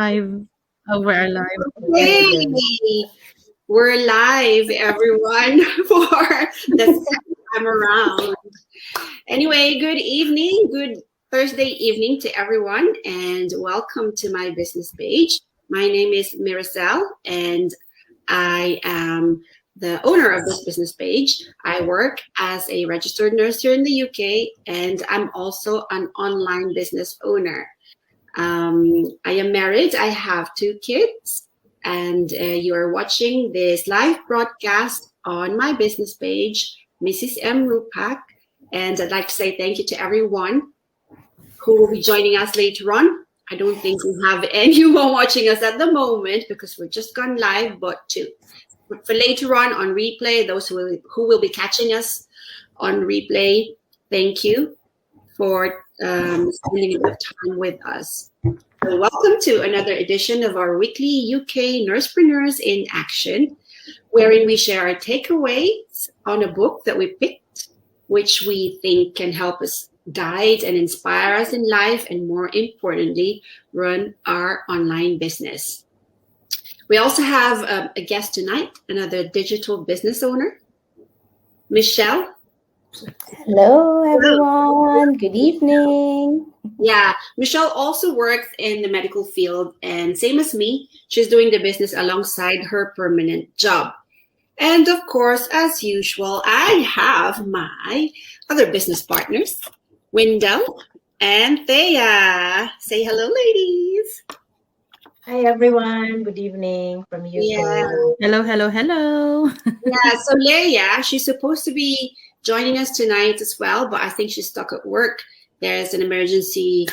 live. Oh, we're live. Yes, Hey, again. we're live, everyone, for the second time around. Anyway, good evening, good Thursday evening to everyone, and welcome to my business page. My name is Miracel, and I am the owner of this business page. I work as a registered nurse here in the UK, and I'm also an online business owner. I am married. I have two kids, and you are watching this live broadcast on my business page, Mrs. M. Rupak. And I'd like to say thank you to everyone who will be joining us later on. I don't think we have anyone watching us at the moment because we're just gone live, but for later on replay, those who will be catching us on replay, thank you for spending a bit of time with us. So welcome to another edition of our weekly UK Nursepreneurs in Action, wherein we share our takeaways on a book that we picked, which we think can help us guide and inspire us in life, and more importantly, run our online business. We also have a guest tonight, another digital business owner, Michelle. Hello, everyone. Good evening. Yeah, Michelle also works in the medical field, and same as me, she's doing the business alongside her permanent job. And of course, as usual, I have my other business partners, Windel and Thea. Say hello, ladies. Hi, everyone. Good evening from UK. Yeah. Hello, hello, hello. Yeah, so Leia, she's supposed to be joining us tonight as well, but I think she's stuck at work. There's an emergency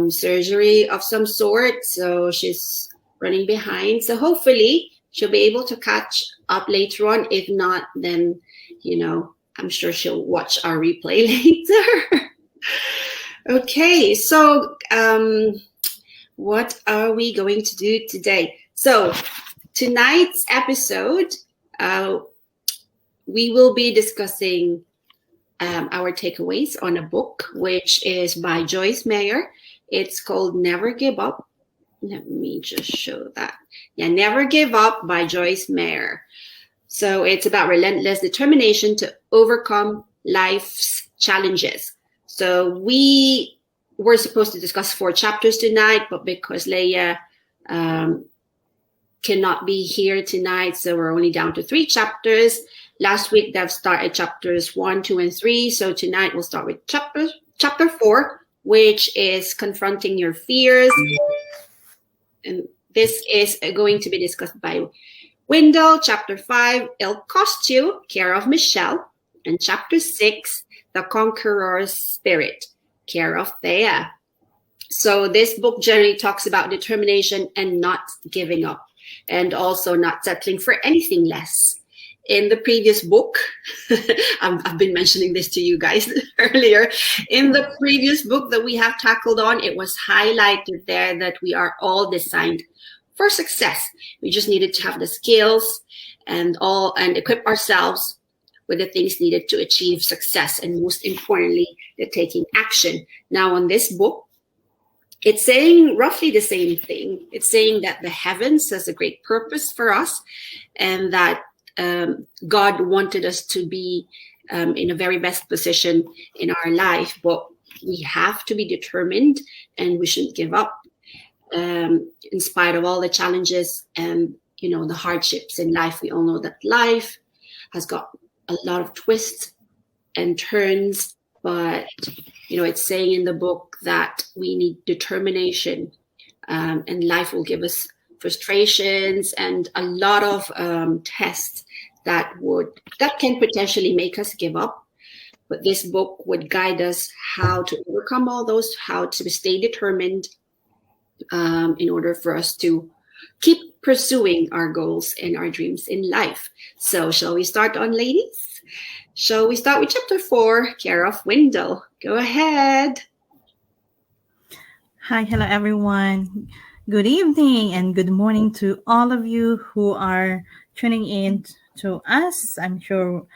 surgery of some sort, so she's running behind. So hopefully she'll be able to catch up later on. If not, then, I'm sure she'll watch our replay later. Okay, so what are we going to do today? So tonight's episode, we will be discussing our takeaways on a book, which is by Joyce Meyer. It's called Never Give Up. Let me just show that. Yeah, Never Give Up by Joyce Meyer. So it's about relentless determination to overcome life's challenges. So we were supposed to discuss 4 chapters tonight, but because Leia cannot be here tonight, so we're only down to 3 chapters. Last week, they've started chapters 1, 2, and 3. So tonight, we'll start with chapter 4, which is confronting your fears. And this is going to be discussed by Windel. Chapter 5, It'll Cost You, care of Michelle. And chapter 6, The Conqueror's Spirit, care of Thea. So this book generally talks about determination and not giving up, and also not settling for anything less. In the previous book, I've been mentioning this to you guys earlier. In the previous book that we have tackled on, it was highlighted there that we are all designed for success. We just needed to have the skills and equip ourselves with the things needed to achieve success, and most importantly, the taking action. Now, on this book, it's saying roughly the same thing. It's saying that the heavens has a great purpose for us, and that God wanted us to be in a very best position in our life, but we have to be determined, and we shouldn't give up in spite of all the challenges and the hardships in life. We all know that life has got a lot of twists and turns, but it's saying in the book that we need determination, and life will give us frustrations and a lot of tests that can potentially make us give up. But this book would guide us how to overcome all those, how to stay determined in order for us to keep pursuing our goals and our dreams in life. So shall we start on, ladies? Shall we start with chapter 4, care of Windel? Go ahead. Hi, hello, everyone. Good evening and good morning to all of you who are tuning in to us. I'm sure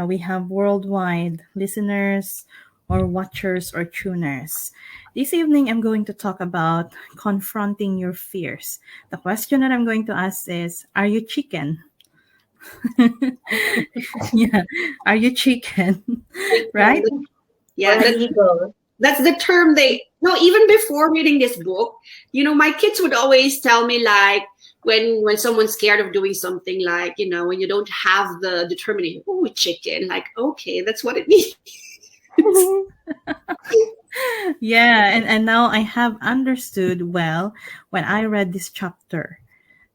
we have worldwide listeners or watchers or tuners. This evening, I'm going to talk about confronting your fears. The question that I'm going to ask is, are you chicken? Yeah, are you chicken? Right? Chicken. Or Yeah, an eagle. that's the term they no, even before reading this book, my kids would always tell me, like, when someone's scared of doing something, like, when you don't have the determination, oh, chicken, like, okay, that's what it means. Yeah, and now I have understood well when I read this chapter.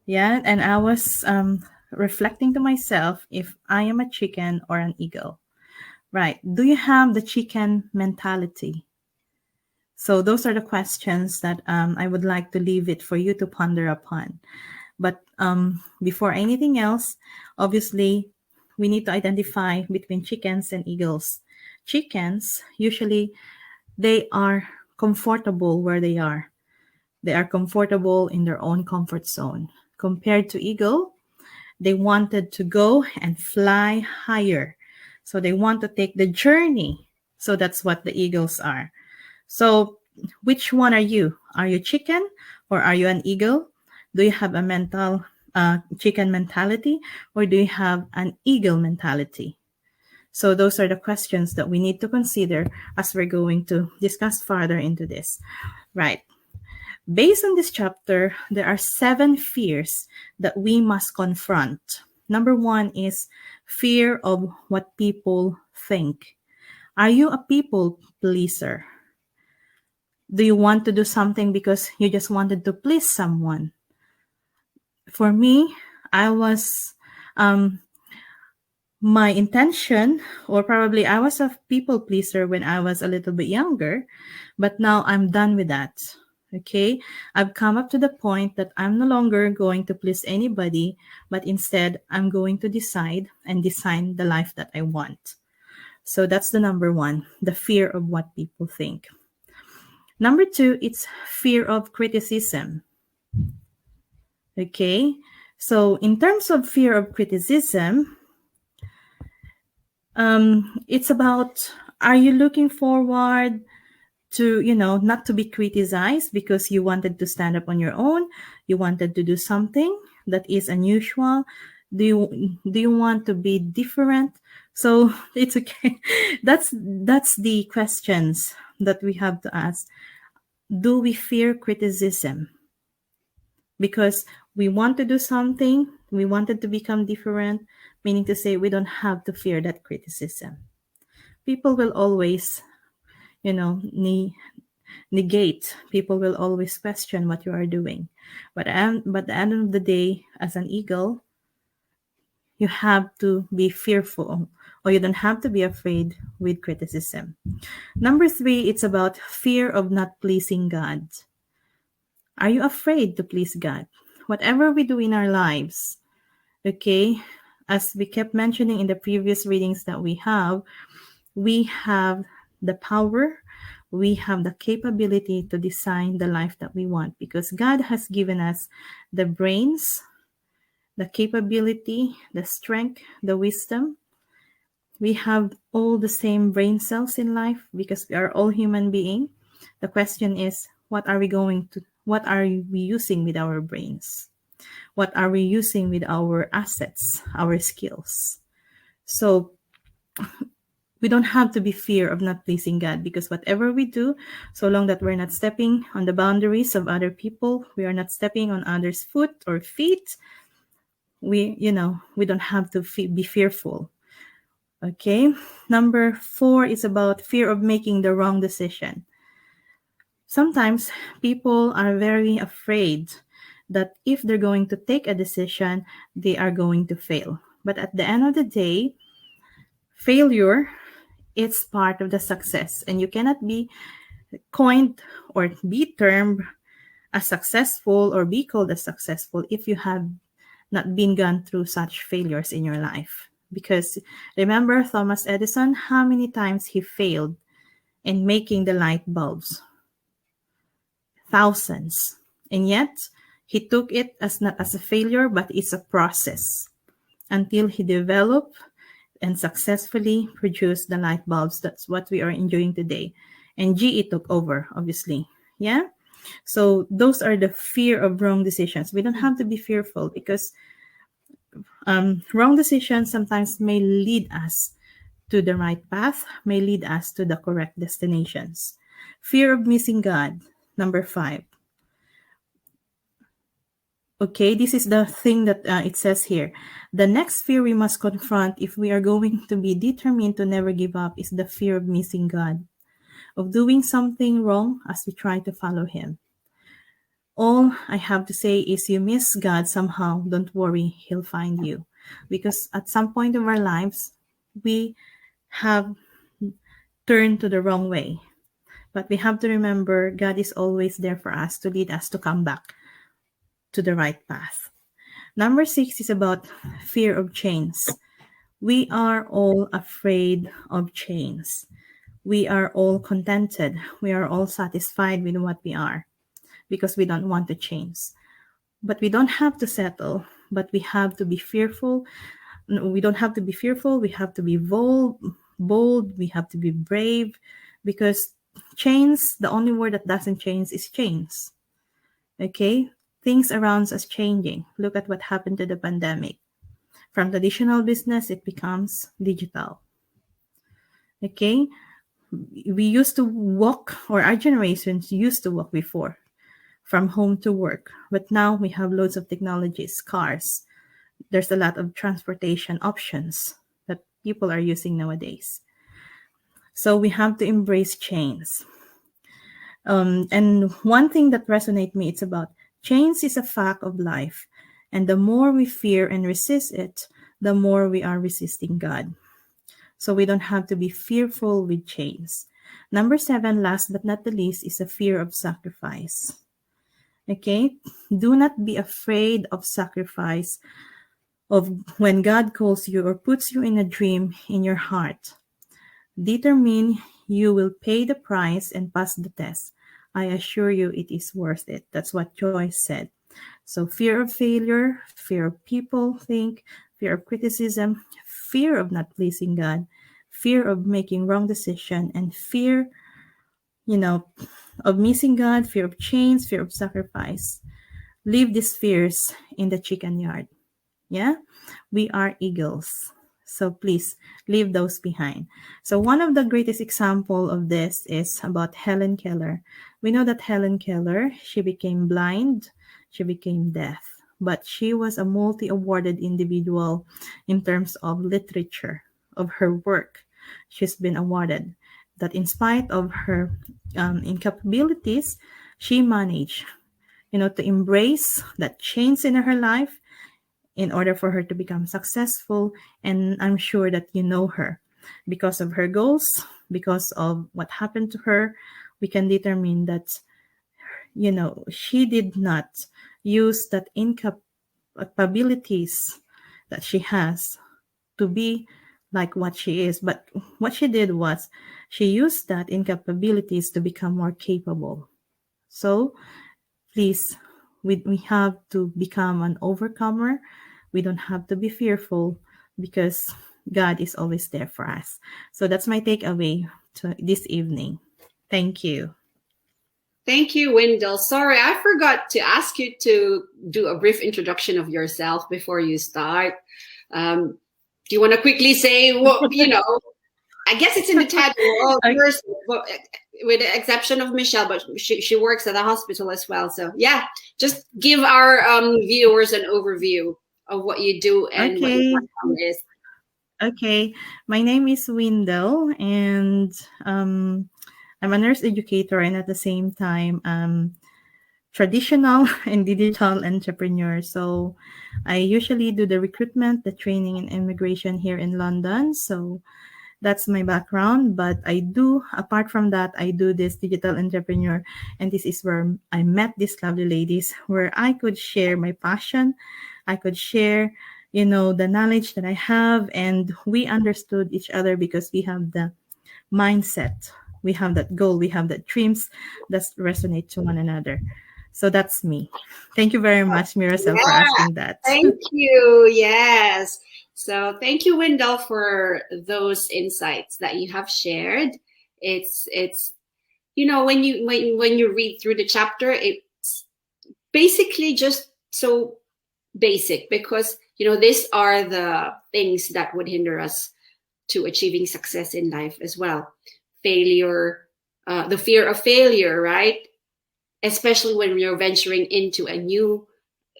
Yeah, and I was reflecting to myself if I am a chicken or an eagle. Right. Do you have the chicken mentality? So those are the questions that I would like to leave it for you to ponder upon. But before anything else, obviously, we need to identify between chickens and eagles. Chickens, usually, they are comfortable where they are. They are comfortable in their own comfort zone. Compared to eagle, they wanted to go and fly higher. So they want to take the journey. So that's what the eagles are. So which one are you? Are you chicken or are you an eagle? Do you have a chicken mentality or do you have an eagle mentality? So those are the questions that we need to consider as we're going to discuss further into this. Right. Based on this chapter, there are 7 fears that we must confront. Number 1 is fear of what people think. Are you a people pleaser? Do you want to do something because you just wanted to please someone? For me, I was um, my intention, or probably I was a people pleaser when I was a little bit younger, but now I'm done with that. Okay, I've come up to the point that I'm no longer going to please anybody, but instead I'm going to decide and design the life that I want. So that's the number 1, the fear of what people think. Number 2, it's fear of criticism. Okay, so in terms of fear of criticism, it's about, are you looking forward to, not to be criticized because you wanted to stand up on your own, you wanted to do something that is unusual, do you want to be different? So it's okay. That's the questions that we have to ask. Do we fear criticism because we want to do something, we wanted to become different, meaning to say we don't have to fear that criticism? People will always, you know ne- negate, people will always question what you are doing, but at the end of the day, as an eagle, you have to be fearful, or you don't have to be afraid with criticism. Number 3, it's about fear of not pleasing God. Are you afraid to please God? Whatever we do in our lives, okay, as we kept mentioning in the previous readings that we have the power, we have the capability to design the life that we want because God has given us the brains, the capability, the strength, the wisdom. We have all the same brain cells in life because we are all human beings. The question is, what are we using with our brains? What are we using with our assets, our skills? So we don't have to be fear of not pleasing God because whatever we do, so long that we're not stepping on the boundaries of other people, we are not stepping on others' foot or feet, we don't have to be fearful. Okay. Number 4 is about fear of making the wrong decision. Sometimes people are very afraid that if they're going to take a decision, they are going to fail. But at the end of the day, failure, it's part of the success, and you cannot be coined or be termed as successful or be called as successful if you have not been gone through such failures in your life. Because remember Thomas Edison, how many times he failed in making the light bulbs? Thousands. And yet, he took it as not as a failure, but it's a process until he developed and successfully produced the light bulbs. That's what we are enjoying today. And GE took over, obviously. Yeah. So those are the fear of wrong decisions. We don't have to be fearful because wrong decisions sometimes may lead us to the right path, may lead us to the correct destinations. Fear of missing God, number 5. Okay, this is the thing that it says here. The next fear we must confront if we are going to be determined to never give up is the fear of missing God, of doing something wrong as we try to follow Him. All I have to say is you miss God somehow, don't worry, He'll find you. Because at some point of our lives, we have turned to the wrong way. But we have to remember God is always there for us to lead us to come back to the right path. Number 6 is about fear of chains. We are all afraid of chains. We are all contented. We are all satisfied with what we are because we don't want to change. But we don't have to settle, but we have to be fearful. No, we don't have to be fearful. We have to be bold. We have to be brave because change, the only word that doesn't change is change. Okay? Things around us changing. Look at what happened to the pandemic. From traditional business, it becomes digital. Okay? We used to walk, or our generations used to walk before, from home to work. But now we have loads of technologies, cars. There's a lot of transportation options that people are using nowadays. So we have to embrace change. And one thing that resonates me, it's about change is a fact of life. And the more we fear and resist it, the more we are resisting God. So we don't have to be fearful with change. Number 7, last but not the least, is a fear of sacrifice. Okay? Do not be afraid of sacrifice of when God calls you or puts you in a dream in your heart. Determine you will pay the price and pass the test. I assure you it is worth it. That's what Joyce said. So fear of failure, fear of people think, fear of criticism, fear of not pleasing God, fear of making wrong decision, and fear, of missing God, fear of change, fear of sacrifice. Leave these fears in the chicken yard. Yeah? We are eagles. So please leave those behind. So one of the greatest example of this is about Helen Keller. We know that Helen Keller, she became blind, she became deaf, but she was a multi-awarded individual in terms of literature, of her work. She's been awarded that in spite of her incapabilities, she managed, to embrace that change in her life in order for her to become successful. And I'm sure that you know her because of her goals, because of what happened to her. We can determine that, she did not use that incapabilities that she has to be like what she is. But what she did was she used that incapabilities to become more capable. So please, we have to become an overcomer. We don't have to be fearful because God is always there for us. So that's my takeaway to this evening. Thank you. Thank you, Windel. Sorry, I forgot to ask you to do a brief introduction of yourself before you start. Do you want to quickly say what, I guess it's in the title of first, with the exception of Michelle, but she works at a hospital as well. So yeah, just give our viewers an overview of what you do and what your background is. Okay, my name is Windel, and I'm a nurse educator, and at the same time, traditional and digital entrepreneur. So I usually do the recruitment, the training, and immigration here in London. So that's my background. But apart from that, I do this digital entrepreneur. And this is where I met these lovely ladies, where I could share my passion. I could share, the knowledge that I have. And we understood each other because we have the mindset. We have that goal. We have that dreams that resonate to one another. So that's me. Thank you very much, Miracel, for Yeah, asking that. thank you. Yes. So thank you, Windel, for those insights that you have shared. It's when you read through the chapter, it's basically just so basic because these are the things that would hinder us to achieving success in life as well. Failure, the fear of failure, right? Especially when you're venturing into a new,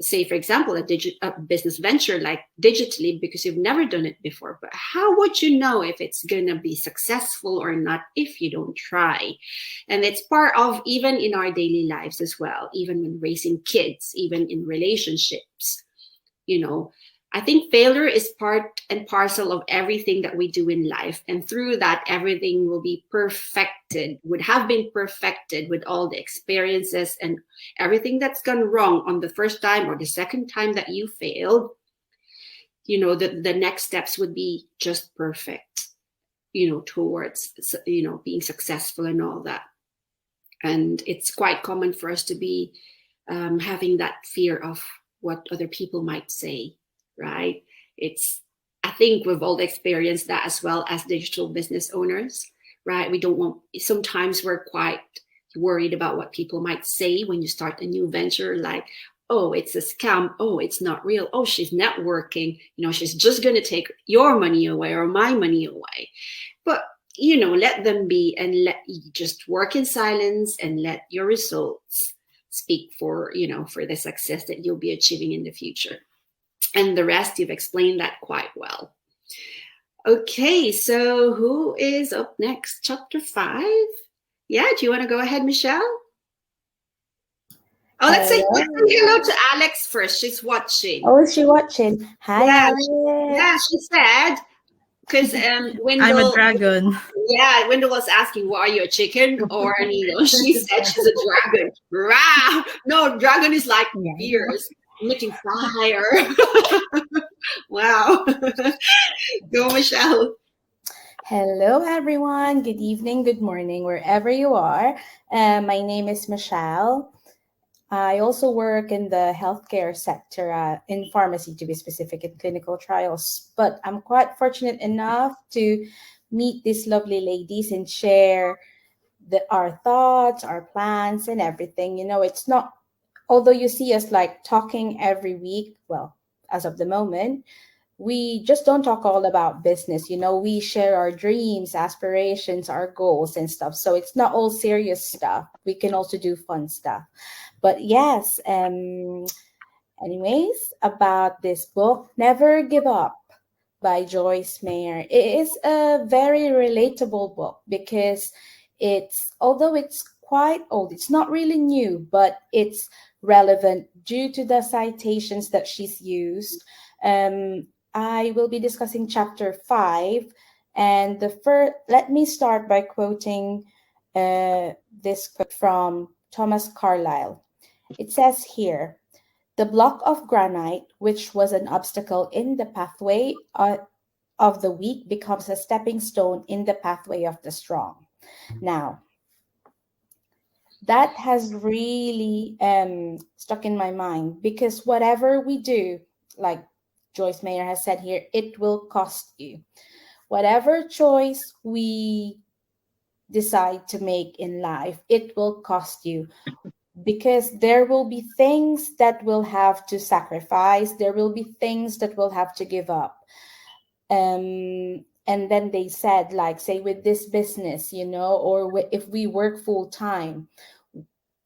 say for example, a business venture like digitally, because you've never done it before. But how would you know if it's going to be successful or not if you don't try? And it's part of even in our daily lives as well, even when raising kids, even in relationships. you know I think failure is part and parcel of everything that we do in life, and through that everything will be perfected, would have been perfected with all the experiences and everything that's gone wrong on the first time or the second time that you failed. The next steps would be just perfect, towards being successful and all that. And it's quite common for us to be having that fear of what other people might say, right? I think we've all experienced that as well as digital business owners, right? Sometimes we're quite worried about what people might say when you start a new venture, like, oh, it's a scam. Oh, it's not real. Oh, she's networking. She's just going to take your money away or my money away. But let them be, and let you just work in silence and let your results speak for the success that you'll be achieving in the future. And the rest, you've explained that quite well. Okay, so who is up next? Chapter 5? Yeah, do you want to go ahead, Michelle? Oh, let's say hello to Alex first. She's watching. Oh, is she watching? Hi, Yeah, Alex. yeah, she said, because Windel, I'm a dragon. Yeah, Windel was asking, "Well, are you a chicken?" Or she said she's a dragon. Rah! No, dragon is like fierce, making fire. Wow. Go, Michelle. Hello, everyone. Good evening, good morning, wherever you are. My name is Michelle. I also work in the healthcare sector, in pharmacy to be specific, in clinical trials. But I'm quite fortunate enough to meet these lovely ladies and share our thoughts, our plans, and everything. It's not, although you see us like talking every week, well, as of the moment, we just don't talk all about business. We share our dreams, aspirations, our goals and stuff. So it's not all serious stuff. We can also do fun stuff. But yes, anyways, about this book, Never Give Up by Joyce Meyer. It is a very relatable book because although it's quite old, it's not really new, but it's relevant due to the citations that she's used. I will be discussing chapter 5, and let me start by quoting this quote from Thomas Carlyle. It says here, "The block of granite, which was an obstacle in the pathway of the weak, becomes a stepping stone in the pathway of the strong." Now, that has really stuck in my mind because whatever we do, like Joyce Meyer has said here, it will cost you. Whatever choice we decide to make in life, it will cost you, because there will be things that will have to sacrifice. There will be things that will have to give up. And then they said, like, say with this business, or if we work full time,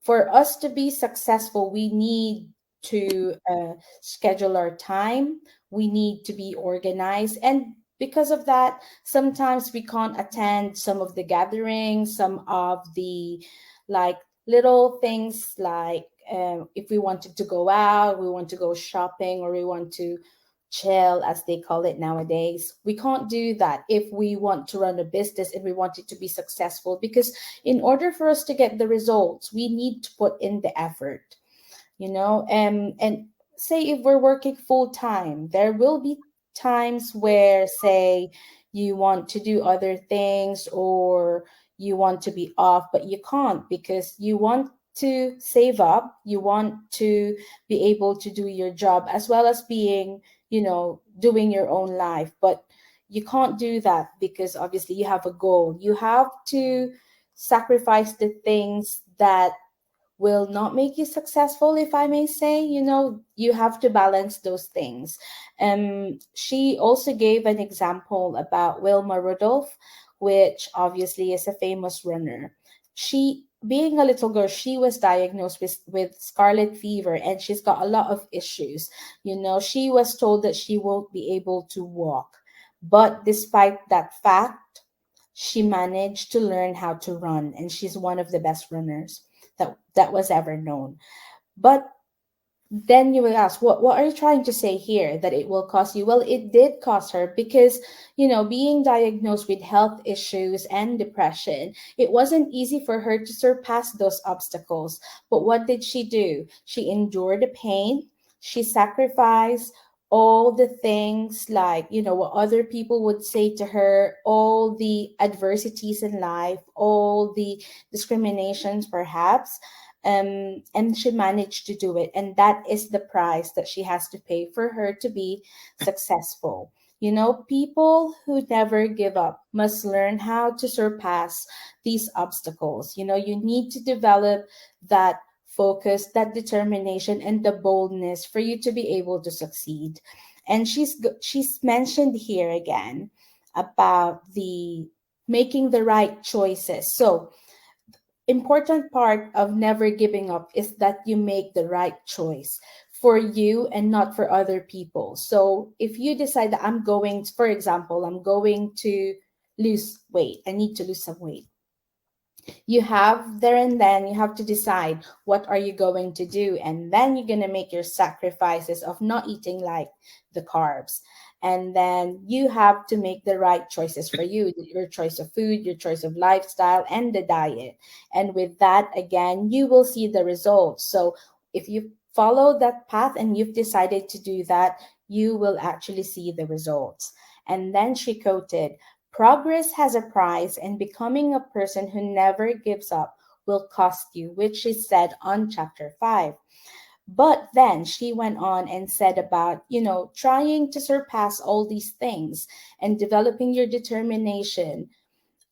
for us to be successful, we need to schedule our time. We need to be organized. And because of that, sometimes we can't attend some of the gatherings, some of the like little things, like if we wanted to go out, we want to go shopping, or we want to chill, as they call it nowadays. We can't do that if we want to run a business and we want it to be successful, because in order for us to get the results, we need to put in the effort, and say if we're working full time, there will be times where, say, you want to do other things or you want to be off, but you can't because you want to save up, you want to be able to do your job as well as being, doing your own life. But you can't do that because obviously you have a goal. You have to sacrifice the things that will not make you successful, if I may say. You have to balance those things. She also gave an example about Wilma Rudolph, which obviously is a famous runner. She, being a little girl, she was diagnosed with scarlet fever, and she's got a lot of issues. She was told that she won't be able to walk, but despite that fact, she managed to learn how to run, and she's one of the best runners that was ever known. But then you will ask, what are you trying to say here, that it will cost you? Well, it did cost her because, being diagnosed with health issues and depression, it wasn't easy for her to surpass those obstacles. But what did she do? She endured the pain. She sacrificed all the things, like, what other people would say to her, all the adversities in life, all the discriminations perhaps. And she managed to do it, and that is the price that she has to pay for her to be successful. People who never give up must learn how to surpass these obstacles. You need to develop that focus, that determination, and the boldness for you to be able to succeed. And she's mentioned here again about the making the right choices. So important part of never giving up is that you make the right choice for you and not for other people. So if you decide that for example, I'm going to lose weight, I need to lose some weight, you have there and then you have to decide what are you going to do, and then you're going to make your sacrifices of not eating like the carbs, and then you have to make the right choices for you, your choice of food, your choice of lifestyle, and the diet. And with that, again, you will see the results. So if you follow that path and you've decided to do that, you will actually see the results. And then she quoted, progress has a price, and becoming a person who never gives up will cost you, which she said on chapter 5. But then she went on and said about, trying to surpass all these things and developing your determination.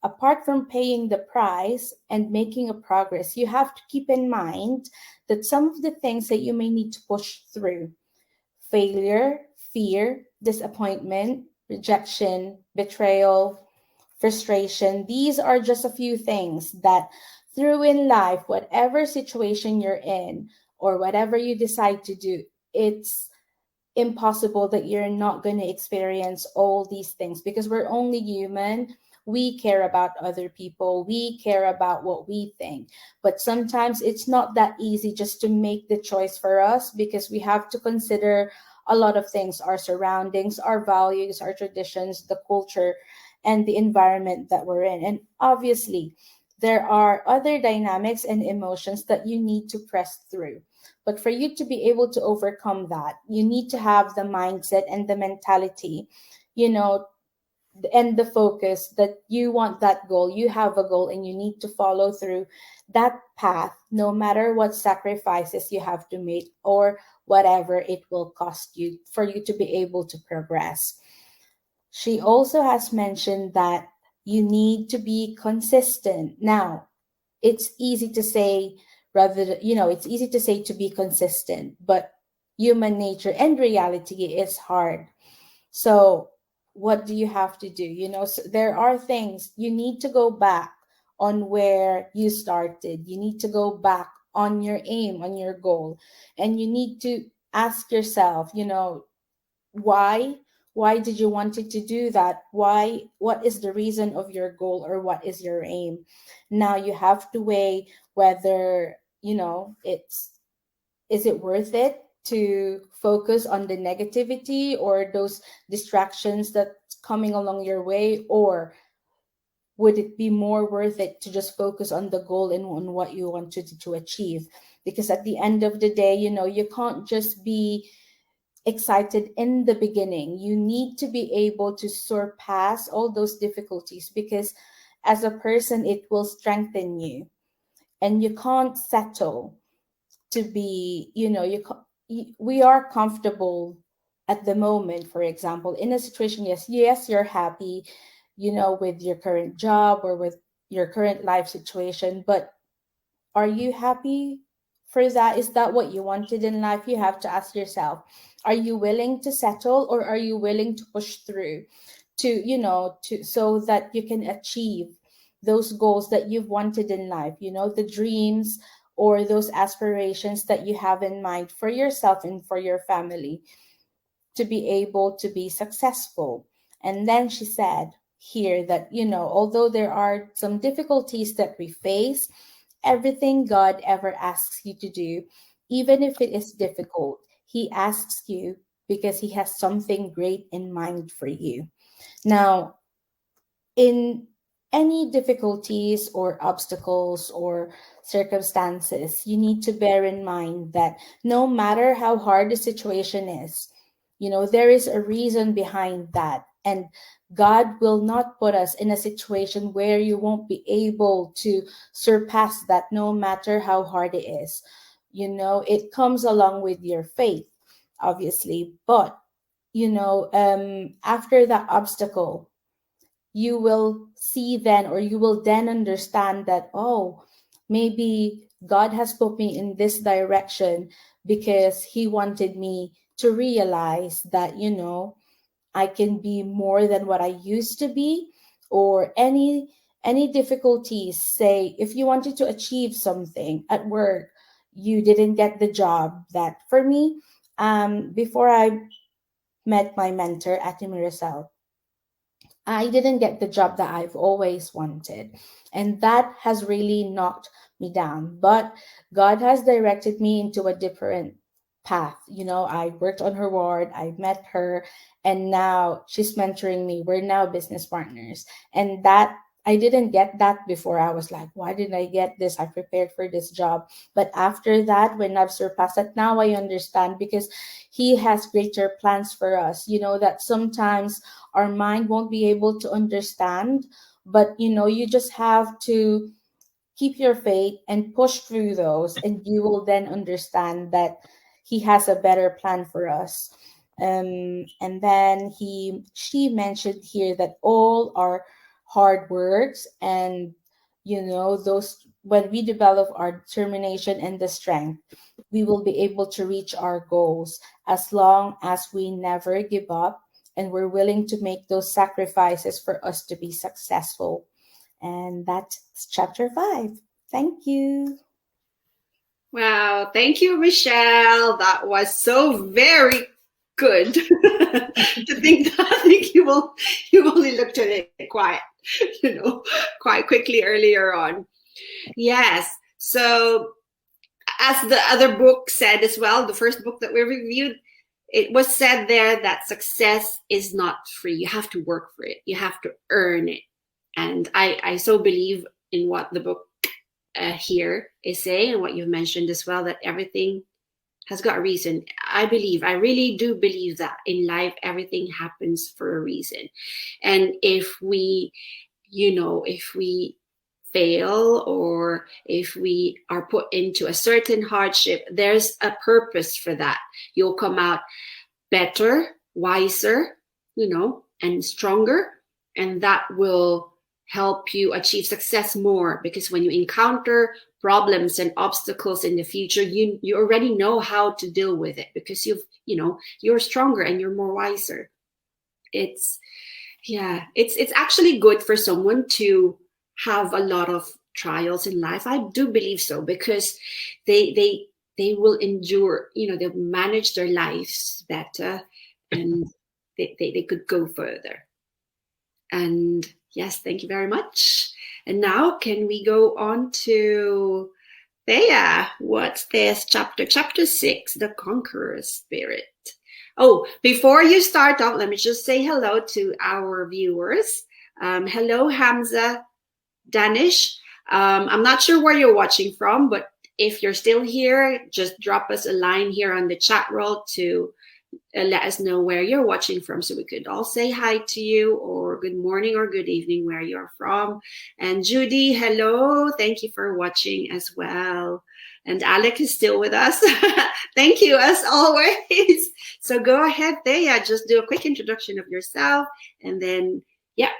Apart from paying the price and making a progress, you have to keep in mind that some of the things that you may need to push through: failure, fear, disappointment, rejection, betrayal, frustration. These are just a few things that through in life, whatever situation you're in or whatever you decide to do, it's impossible that you're not going to experience all these things, because we're only human. We care about other people, we care about what we think, but sometimes it's not that easy just to make the choice for us, because we have to consider a lot of things: our surroundings, our values, our traditions, the culture, and the environment that we're in. And obviously there are other dynamics and emotions that you need to press through. But for you to be able to overcome that, you need to have the mindset and the mentality, you know, and the focus that you want that goal. You have a goal and you need to follow through that path, no matter what sacrifices you have to make or whatever it will cost you for you to be able to progress. She also has mentioned that you need to be consistent. Now, it's easy to say, it's easy to say to be consistent, but human nature and reality is hard. So what do you have to do? So there are things you need to go back on where you started. You need to go back on your aim, on your goal, and you need to ask yourself, why did you wanted to do that? What is the reason of your goal, or what is your aim? Now you have to weigh whether, it's is it worth it to focus on the negativity or those distractions that's coming along your way, or would it be more worth it to just focus on the goal and on what you want to achieve? Because at the end of the day, you can't just be excited in the beginning. You need to be able to surpass all those difficulties, because as a person, it will strengthen you. and you can't settle to be, we are comfortable at the moment. For example, in a situation, yes, you're happy, with your current job or with your current life situation, but are you happy for that? Is that what you wanted in life? You have to ask yourself, are you willing to settle, or are you willing to push through to, so that you can achieve those goals that you've wanted in life, the dreams or those aspirations that you have in mind for yourself and for your family, to be able to be successful. And then she said here that, although there are some difficulties that we face, everything God ever asks you to do, even if it is difficult, He asks you because He has something great in mind for you. Now, in any difficulties or obstacles or circumstances, you need to bear in mind that no matter how hard the situation is, there is a reason behind that. And God will not put us in a situation where you won't be able to surpass that, no matter how hard it is. It comes along with your faith, obviously. But, after that obstacle, you will see then, or you will then understand that, oh, maybe God has put me in this direction because He wanted me to realize that, I can be more than what I used to be. Or any difficulties, say if you wanted to achieve something at work, you didn't get the job. That, for me, before I met my mentor at Miracel, I didn't get the job that I've always wanted. And that has really knocked me down. But God has directed me into a different path. I worked on her ward, I met her, and now she's mentoring me. We're now business partners. And that, I didn't get that before. I was like, why didn't I get this? I prepared for this job. But after that, when I've surpassed it, now I understand, because He has greater plans for us. That sometimes our mind won't be able to understand, but you just have to keep your faith and push through those, and you will then understand that He has a better plan for us. And then she mentioned here that all our hard works, and those, when we develop our determination and the strength, we will be able to reach our goals, as long as we never give up and we're willing to make those sacrifices for us to be successful. And that's chapter 5. Thank you. Wow, thank you, Michelle. That was so very good. I think you only looked at it quite quickly earlier on. Yes. So as the other book said as well, the first book that we reviewed, it was said there that success is not free. You have to work for it. You have to earn it. And I so believe in what the book here is saying, and what you've mentioned as well, that everything has got a reason. I really do believe that in life, everything happens for a reason. And if we fail, or if we are put into a certain hardship, there's a purpose for that. You'll come out better, wiser, and stronger. And that will help you achieve success more, because when you encounter problems and obstacles in the future, you already know how to deal with it, because you're stronger and you're more wiser. It's actually good for someone to have a lot of trials in life. I do believe so, because they will endure, they'll manage their lives better, and they could go further. And yes, thank you very much. And now can we go on to Thea? What's this chapter? Chapter 6, The Conqueror's Spirit. Oh, before you start off, let me just say hello to our viewers. Hello, Hamza Danish. I'm not sure where you're watching from, but if you're still here, just drop us a line here on the chat roll to let us know where you're watching from, so we could all say hi to you, or good morning or good evening where you're from. And Judy, hello. Thank you for watching as well. And Alec is still with us. Thank you as always. So go ahead, Thea. Just do a quick introduction of yourself and then, yeah,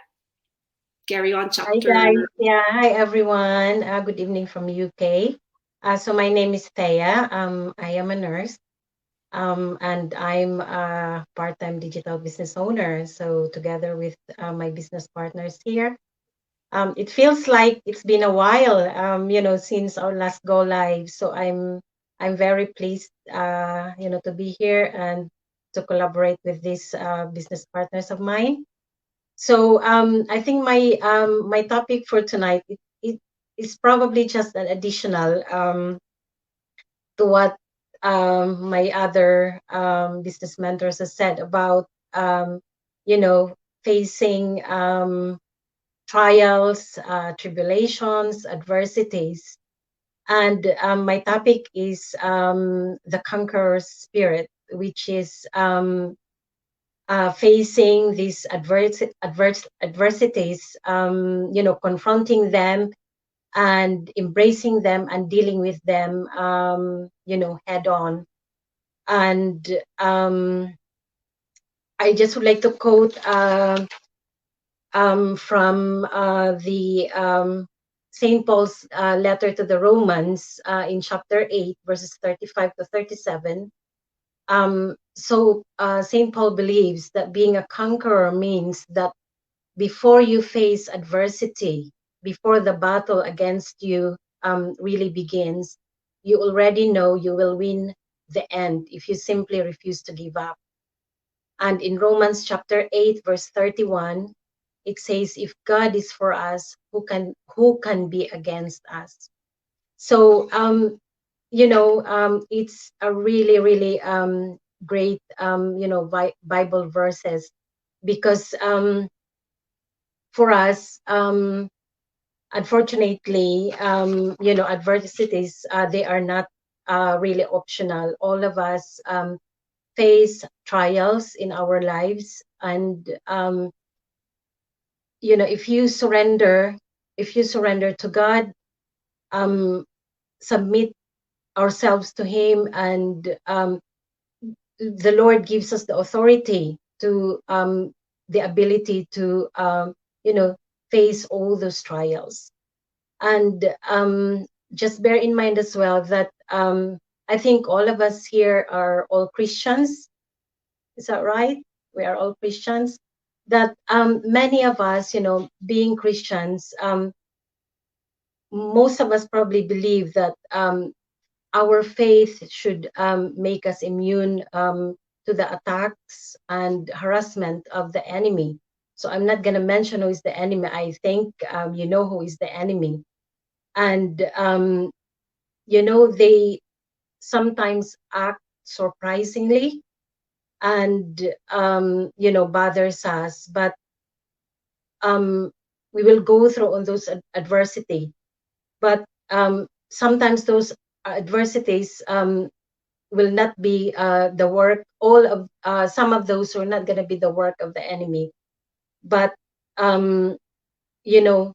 carry on Hi chapter. guys, yeah, hi everyone. Good evening from UK. So my name is Thea. I am a nurse, and I'm a part-time digital business owner. So together with my business partners here, it feels like it's been a while, since our last go live. So I'm very pleased, to be here and to collaborate with these business partners of mine. So I think my topic for tonight it is probably just an additional to what my other business mentors have said about um, you know facing trials, tribulations, adversities, and my topic is the conqueror's spirit, which is facing these adversities, confronting them and embracing them and dealing with them, head on. And I just would like to quote from the St. Paul's letter to the Romans in chapter 8, verses 35 to 37. St. Paul believes that being a conqueror means that before you face adversity, before the battle against you really begins, you already know you will win the end if you simply refuse to give up. And in Romans chapter 8, verse 31, it says, if God is for us, who can be against us? So it's a really, really great, Bible verses, because for us, unfortunately, adversities, they are not really optional. All of us face trials in our lives, and if you surrender to God, submit ourselves to Him, and the Lord gives us the authority to the ability to face all those trials. And just bear in mind as well that I think all of us here are all Christians. Is that right? We are all Christians. That many of us, being Christians, most of us probably believe that our faith should make us immune to the attacks and harassment of the enemy. So I'm not going to mention who is the enemy. I think you know who is the enemy. And they sometimes act surprisingly and bothers us, but we will go through on those adversity. But sometimes those adversities will not be the work. All of some of those are not going to be the work of the enemy, but you know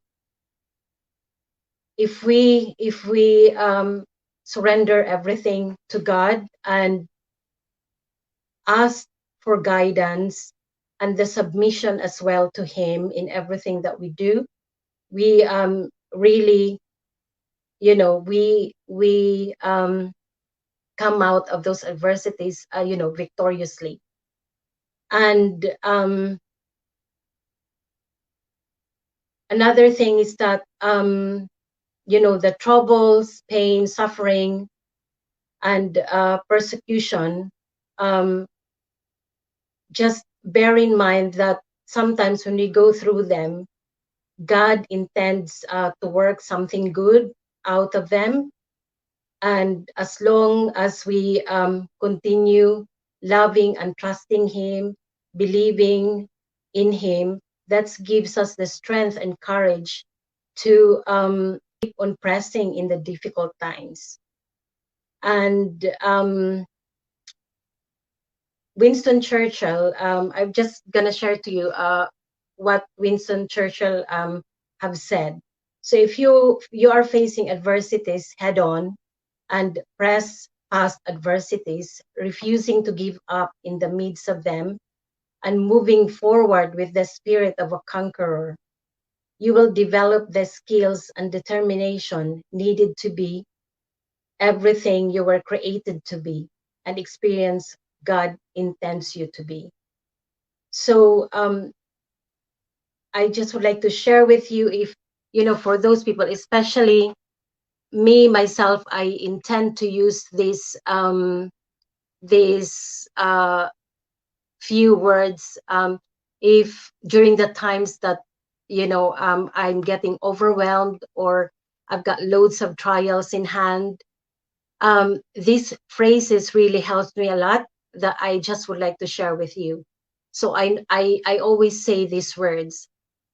if we surrender everything to God and ask for guidance and the submission as well to Him in everything that we do, we really, we come out of those adversities, victoriously. And another thing is that the troubles, pain, suffering, and persecution, just bear in mind that sometimes when we go through them, God intends to work something good out of them. And as long as we continue loving and trusting Him, believing in Him, that gives us the strength and courage to keep on pressing in the difficult times. And Winston Churchill, I'm just gonna share to you what Winston Churchill have said. So if you are facing adversities head on and press past adversities, refusing to give up in the midst of them, and moving forward with the spirit of a conqueror, you will develop the skills and determination needed to be everything you were created to be and experience God intends you to be. So I just would like to share with you, if, for those people, especially me, myself, I intend to use these few words if during the times that I'm getting overwhelmed, or I've got loads of trials in hand. These phrases really helped me a lot, that I just would like to share with you. So I always say these words: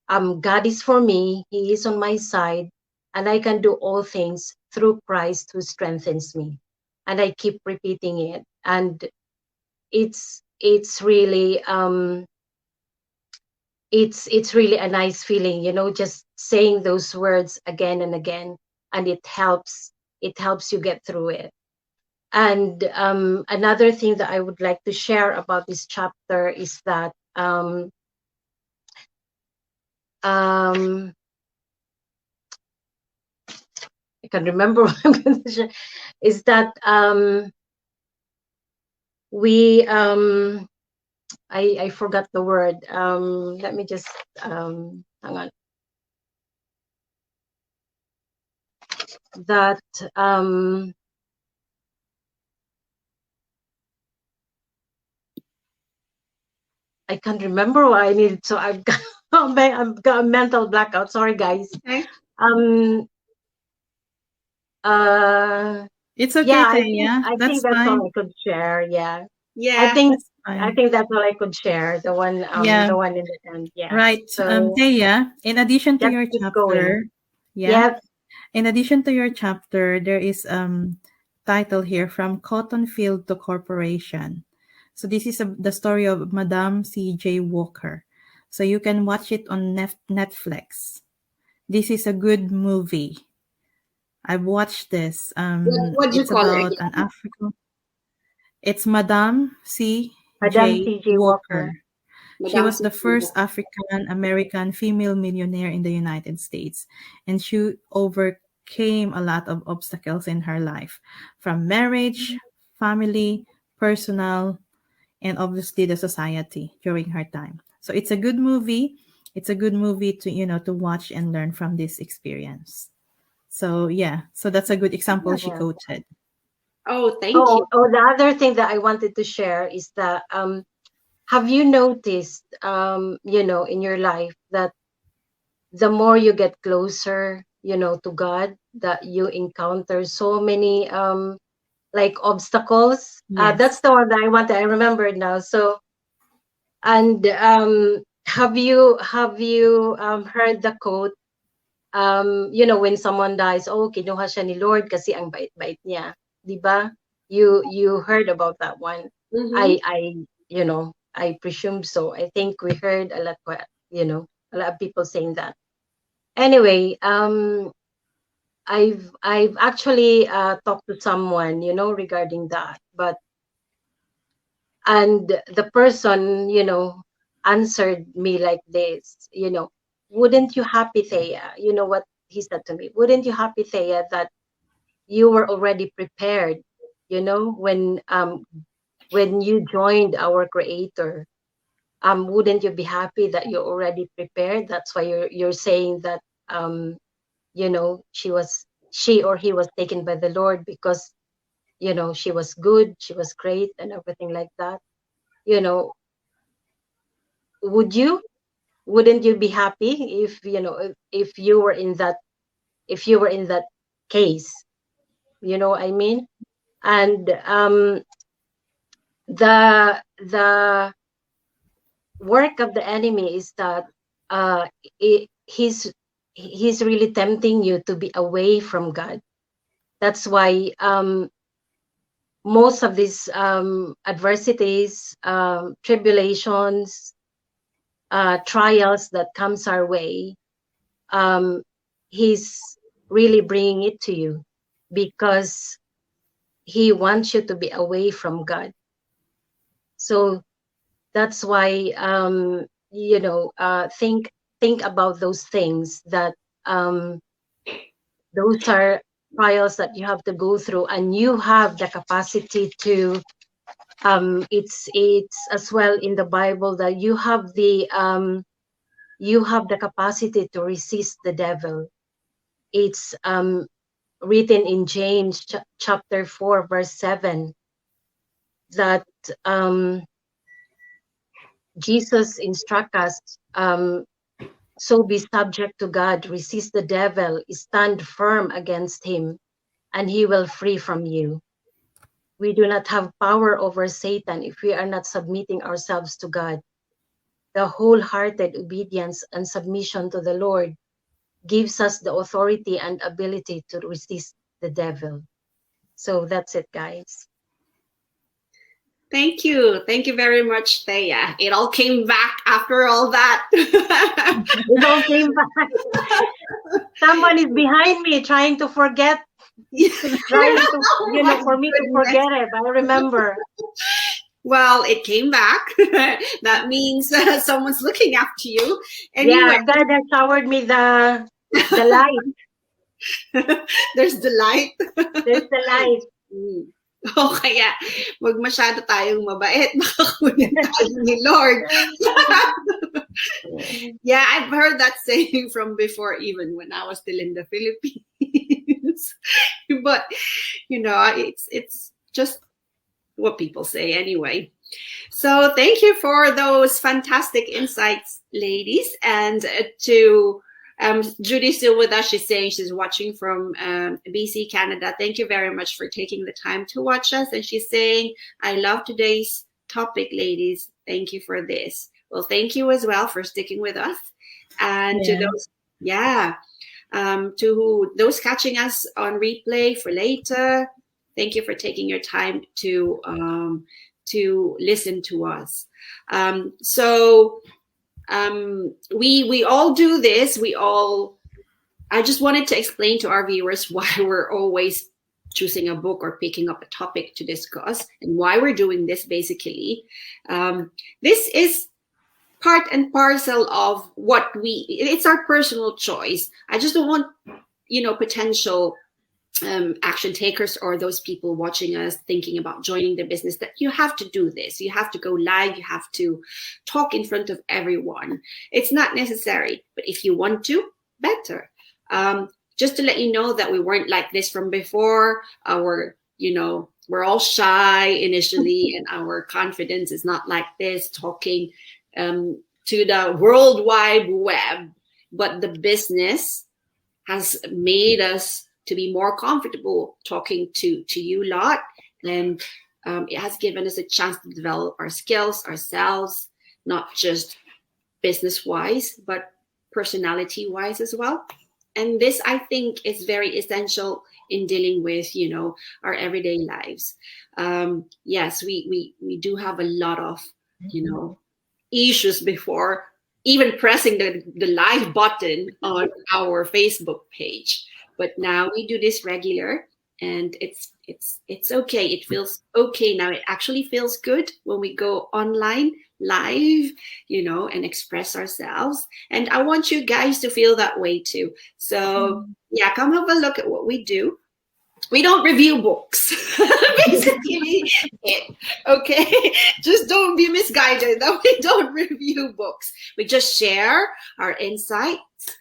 God is for me, He is on my side, and I can do all things through Christ who strengthens me. And I keep repeating it, and it's really it's really a nice feeling, just saying those words again and again, and it helps you get through it. And another thing that I would like to share about this chapter is that I can remember what I'm going to share, is that we I forgot the word. Let me just hang on. That I can't remember what I needed, so I've got I've got a mental blackout. Sorry, guys. Okay. It's okay, Yeah, Taya. I think That's that's all fine. I could share. Yeah, I Yeah. think That's fine. that's all I could share. The one Yeah, in the end. Yeah. right. So Taya, in addition to just your keep going. chapter, yeah, Yep. in addition to your chapter, there is title here, From Cotton Field to Corporation. So this is the story of Madame C.J. Walker. So you can watch it on Netflix. This is a good movie. I've watched this. What do you It's call it about an again? African. It's Madame Madam C.J. C.J. Walker. Walker. She Madame was the Cecilia. first African American female millionaire in the United States, and she overcame a lot of obstacles in her life, from marriage, family, personal, and obviously the society during her time. So it's a good movie. It's a good movie to to watch and learn from this experience. So yeah, so that's a good example she Yeah. quoted. Oh, thank you. The other thing that I wanted to share is that have you noticed in your life that the more you get closer, to God, that you encounter so many like obstacles. That's Yes. the one that I wanted. I remembered now. So, and have you heard the quote? When someone dies, oh, kinuha siya ni Lord kasi ang bait-bait niya, di ba? You heard about that one? Mm-hmm. I presume so. I think we heard a lot, a lot of people saying that. Anyway, I've actually talked to someone, regarding that, and the person, answered me like this, wouldn't you happy, Thea? You know what he said to me? Wouldn't you happy, Thea, that you were already prepared, when you joined our Creator? Wouldn't you be happy that you're already prepared? That's why you're saying that she or he was taken by the Lord because she was good, she was great, and everything like that. You know, would you? Wouldn't you be happy if if you were in that case? You know what I mean? And the work of the enemy is that he's really tempting you to be away from God. That's why most of these adversities, tribulations, trials that comes our way, he's really bringing it to you because he wants you to be away from God. So that's why, think about those things, that those are trials that you have to go through, and you have the capacity to, it's as well in the Bible that you have the capacity to resist the devil. It's written in James chapter 4 verse 7 that Jesus instructs us, so be subject to God, resist the devil, stand firm against him, and he will flee from you. We do not have power over Satan if we are not submitting ourselves to God. The wholehearted obedience and submission to the Lord gives us the authority and ability to resist the devil. So that's it, guys. Thank you. Thank you very much, Thea. It all came back after all that. It all came back. Someone is behind me trying to forget, trying to, for me to forget it. I remember. Well, it came back. That means someone's looking after you. Anyway. Yeah, God has showered me the light. There's the light. There's the light. O kaya, wag masyado tayong mabait. Baka kunin tayo ni Lord. Yeah, I've heard that saying from before, even when I was still in the Philippines. But, it's just what people say anyway. So thank you for those fantastic insights, ladies. And to Judy's still with us. She's saying she's watching from BC, Canada. Thank you very much for taking the time to watch us. And she's saying, I love today's topic, ladies. Thank you for this. Well, thank you as well for sticking with us. And to those catching us on replay for later, thank you for taking your time to listen to us. We all do this. I just wanted to explain to our viewers why we're always choosing a book or picking up a topic to discuss and why we're doing this basically. This is part and parcel of it's our personal choice. I just don't want, potential action takers or those people watching us thinking about joining the business that you have to do this. You have to go live. You have to talk in front of everyone. It's not necessary, but if you want to, better. Just to let you know that we weren't like this from before. We're all shy initially and our confidence is not like this, talking to the World Wide Web, but the business has made us to be more comfortable talking to you lot. And it has given us a chance to develop our skills ourselves, not just business-wise, but personality-wise as well. And this, I think, is very essential in dealing with, our everyday lives. Yes, we do have a lot of, issues before even pressing the live button on our Facebook page. But now we do this regular, and it's okay. It feels okay now. It actually feels good when we go online live, and express ourselves. And I want you guys to feel that way too. So yeah, come have a look at what we do. We don't review books. Basically it. Okay. Just don't be misguided that we don't review books. We just share our insights.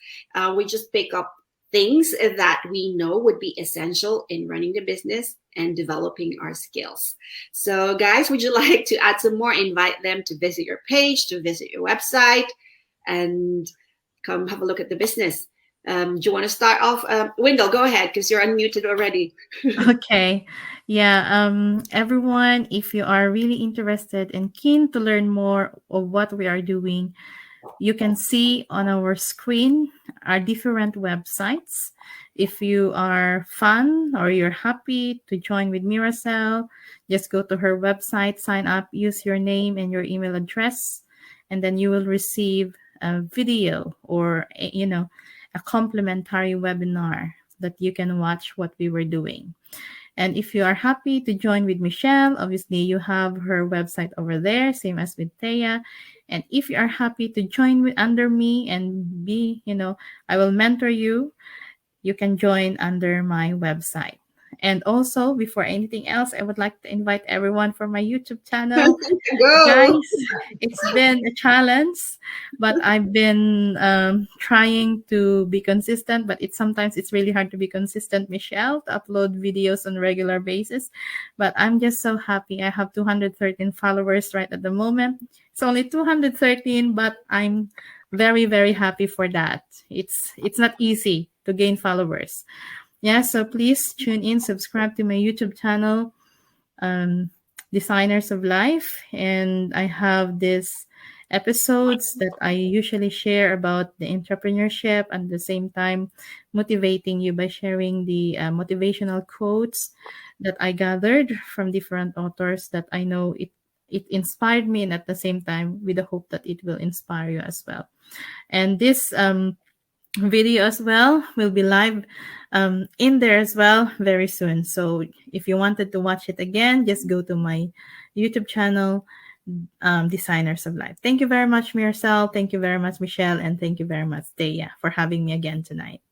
We just pick up things that we know would be essential in running the business and developing our skills. So guys, would you like to add some more? Invite them to visit your page, to visit your website, and come have a look at the business. Do you want to start off? Windel, go ahead because you're unmuted already. Okay. Yeah. Everyone, if you are really interested and keen to learn more of what we are doing, you can see on our screen our different websites. If you are fun or you're happy to join with Miracell, just go to her website, sign up, use your name and your email address, and then you will receive a video or a complimentary webinar that you can watch what we were doing. And if you are happy to join with Michelle, obviously you have her website over there, same as with Thea. And if you are happy to join with under me and be, I will mentor you, you can join under my website. And also, before anything else, I would like to invite everyone for my YouTube channel. Go. Guys, it's been a challenge, but I've been trying to be consistent, but sometimes it's really hard to be consistent, Michelle, to upload videos on a regular basis. But I'm just so happy. I have 213 followers right at the moment. It's only 213, but I'm very, very happy for that. It's not easy to gain followers. Yeah, so please tune in, subscribe to my YouTube channel, um, Designers of Life. And I have these episodes that I usually share about the entrepreneurship, and at the same time motivating you by sharing the motivational quotes that I gathered from different authors that I know it inspired me, and at the same time with the hope that it will inspire you as well. And this video as well will be live in there as well very soon. So if you wanted to watch it again, just go to my YouTube channel, Designers of Life. Thank you very much, Marcel. Thank you very much, Michelle. And thank you very much, Thea, for having me again tonight.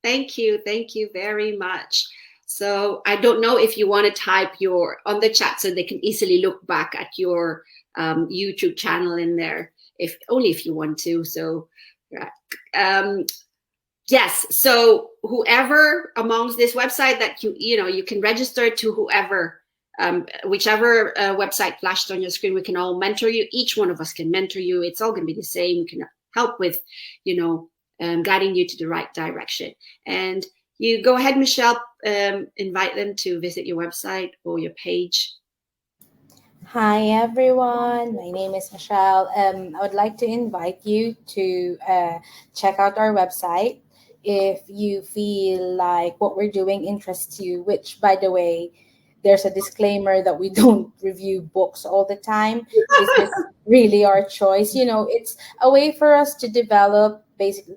Thank you. Thank you very much. So I don't know if you want to type your on the chat so they can easily look back at your YouTube channel in there, if only if you want to. So yes. So whoever amongst this website that you can register to whoever, whichever website flashed on your screen, we can all mentor you. Each one of us can mentor you. It's all going to be the same. We can help with, guiding you to the right direction. And you go ahead, Michelle, invite them to visit your website or your page. Hi everyone, my name is Michelle. I would like to invite you to check out our website if you feel like what we're doing interests you, which, by the way, there's a disclaimer that we don't review books all the time. This is really our choice. It's a way for us to develop basically,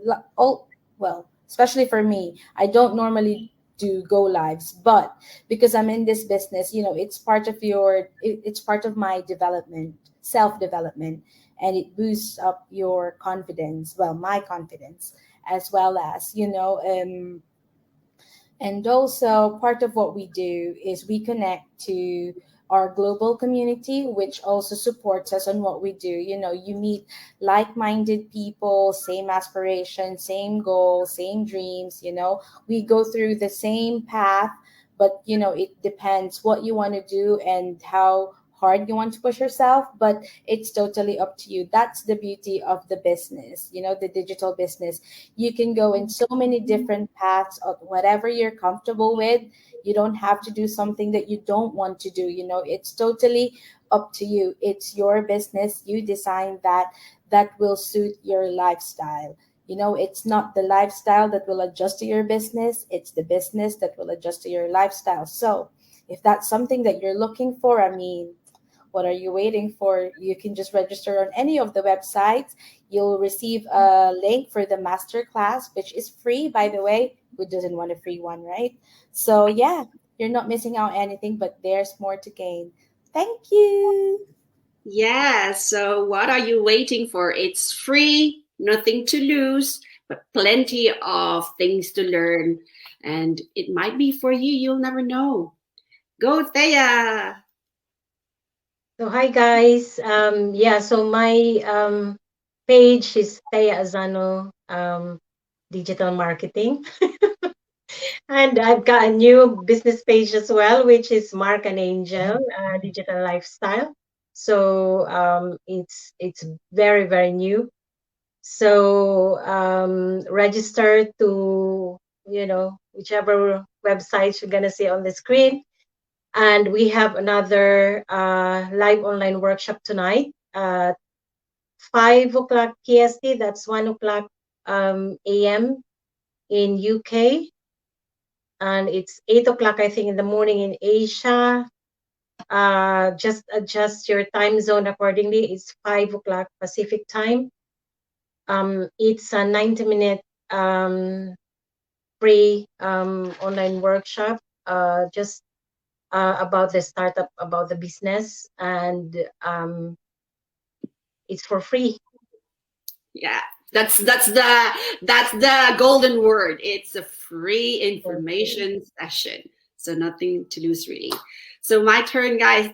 especially for me. I don't normally do go lives, but because I'm in this business, it's part of it's part of my development, self-development, and it boosts up your confidence, my confidence, as well as and also part of what we do is we connect to our global community, which also supports us on what we do. You meet like-minded people, same aspirations, same goals, same dreams. We go through the same path, but it depends what you want to do and how hard you want to push yourself, but it's totally up to you. That's the beauty of the business, the digital business. You can go in so many different paths of whatever you're comfortable with. You don't have to do something that you don't want to do. It's totally up to you. It's your business. You design that will suit your lifestyle. It's not the lifestyle that will adjust to your business. It's the business that will adjust to your lifestyle. So if that's something that you're looking for, what are you waiting for? You can just register on any of the websites. You'll receive a link for the masterclass, which is free, by the way. Who doesn't want a free one, right? So yeah, you're not missing out anything, but there's more to gain. Thank you. Yeah, so what are you waiting for? It's free, nothing to lose, but plenty of things to learn. And it might be for you, you'll never know. Go, Thea. So hi guys. So my page is Thea Azano Digital Marketing. And I've got a new business page as well, which is Mark and Angel Digital Lifestyle. So it's very, very new. So register to whichever websites you're gonna see on the screen. And we have another live online workshop tonight at 5 o'clock PST. That's 1 o'clock AM in UK. And it's 8 o'clock, I think, in the morning in Asia. Just adjust your time zone accordingly. It's 5 o'clock Pacific time. It's a 90-minute free online workshop, just about the startup, about the business, and it's for free. Yeah, that's the golden word. It's a free information session, so nothing to lose really. So my turn, guys.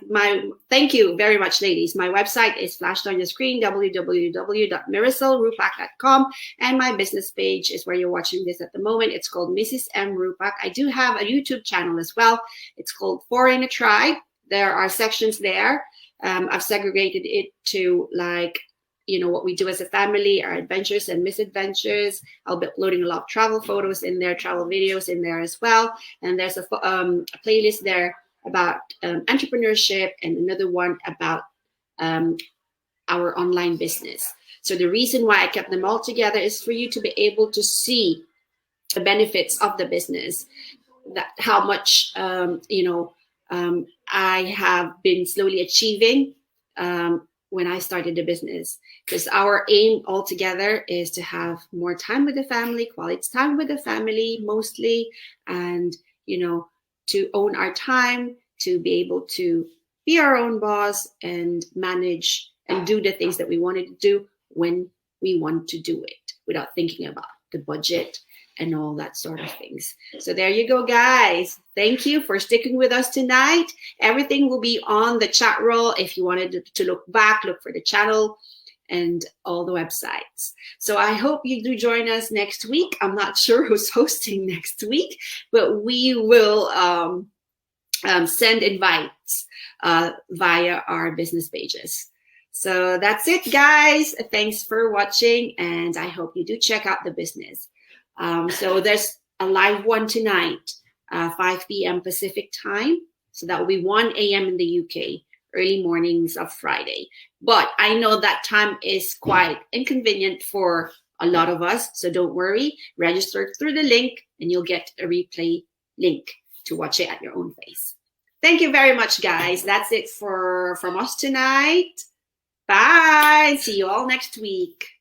Thank you very much, ladies. My website is flashed on your screen, www.miracelrupak.com, and my business page is where you're watching this at the moment. It's called Mrs. M. Rupak. I do have a YouTube channel as well. It's called Four in a Tribe. There are sections there. I've segregated it to, like, what we do as a family, our adventures and misadventures. I'll be uploading a lot of travel photos in there, travel videos in there as well. And there's a playlist there about entrepreneurship, and another one about our online business. So the reason why I kept them all together is for you to be able to see the benefits of the business, that how much I have been slowly achieving when I started the business. Because our aim altogether is to have more time with the family, quality time with the family mostly, and to own our time, to be able to be our own boss and manage and do the things that we wanted to do when we want to do it, without thinking about the budget and all that sort of things. So there you go, guys. Thank you for sticking with us tonight. Everything will be on the chat roll if you wanted to look back, look for the channel and all the websites. So I hope you do join us next week. I'm not sure who's hosting next week, but we will send invites via our business pages. So that's it, guys. Thanks for watching, and I hope you do check out the business. So there's a live one tonight, 5 p.m. Pacific time. So that will be 1 a.m. in the UK, early mornings of Friday. But I know that time is quite inconvenient for a lot of us. So don't worry, register through the link and you'll get a replay link to watch it at your own pace. Thank you very much, guys. That's it from us tonight. Bye. See you all next week.